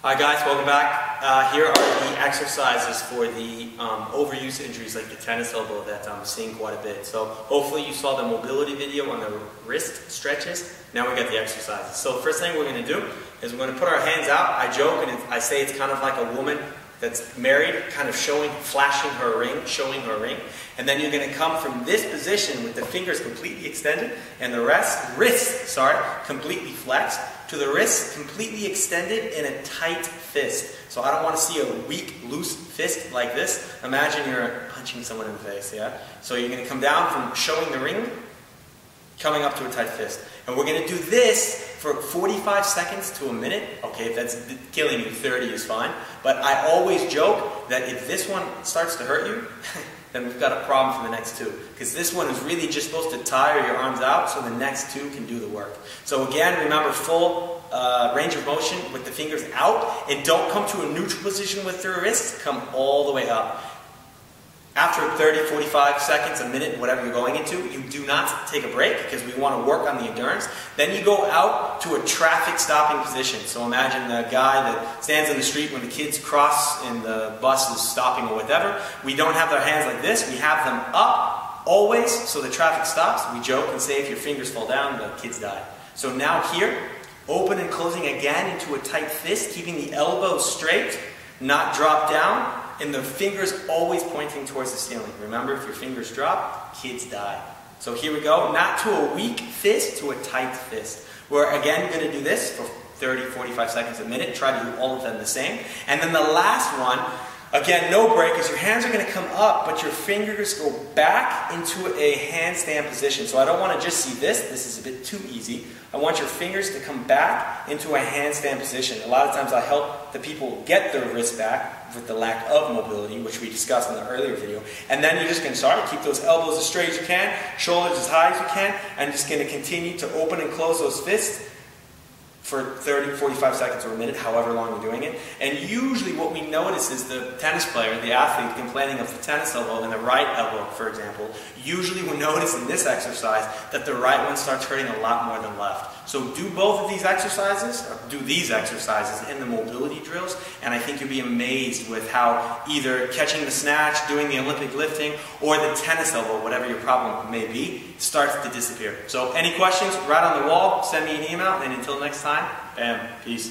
Hi guys, welcome back. Here are the exercises for the overuse injuries like the tennis elbow that I'm seeing quite a bit. So hopefully you saw the mobility video on the wrist stretches. Now we got the exercises. So first thing we're going to do is we're going to put our hands out. I joke and I say it's kind of like a woman that's married, kind of flashing her ring, showing her ring. And then you're going to come from this position with the fingers completely extended and the wrist completely flexed, to the wrist completely extended in a tight fist. So I don't want to see a weak, loose fist like this. Imagine you're punching someone in the face, yeah? So you're going to come down from showing the ring, coming up to a tight fist. And we're going to do this for 45 seconds to a minute. Okay, if that's killing you, 30 is fine. But I always joke that if this one starts to hurt you, then we've got a problem for the next two. Because this one is really just supposed to tire your arms out so the next two can do the work. So again, remember full range of motion with the fingers out. And don't come to a neutral position with your wrists. Come all the way up. After 30, 45 seconds, a minute, whatever you're going into, you do not take a break because we want to work on the endurance. Then you go out to a traffic stopping position. So imagine the guy that stands in the street when the kids cross and the bus is stopping or whatever. We don't have our hands like this. We have them up always so the traffic stops. We joke and say if your fingers fall down, the kids die. So now here, open and closing again into a tight fist, keeping the elbows straight, not drop down. And the fingers always pointing towards the ceiling. Remember, if your fingers drop, kids die. So here we go, not to a weak fist, to a tight fist. We're again going to do this for 30, 45 seconds a minute. Try to do all of them the same. And then the last one, again, no break, is your hands are going to come up, but your fingers go back into a handstand position. So I don't want to just see this. This is a bit too easy. I want your fingers to come back into a handstand position. A lot of times I help the people get their wrist back with the lack of mobility, which we discussed in the earlier video. And then you're just going to start. Keep those elbows as straight as you can, shoulders as high as you can, and just going to continue to open and close those fists for 30, 45 seconds or a minute, however long you're doing it. And usually what we notice is the tennis player, the athlete, complaining of the tennis elbow and the right elbow, for example. Usually we notice in this exercise that the right one starts hurting a lot more than left. So do both of these exercises, or do these exercises in the mobility drills, and I think you'll be amazed with how either catching the snatch, doing the Olympic lifting, or the tennis elbow, whatever your problem may be, starts to disappear. So any questions, right on the wall, send me an email, and until next time, bam, peace.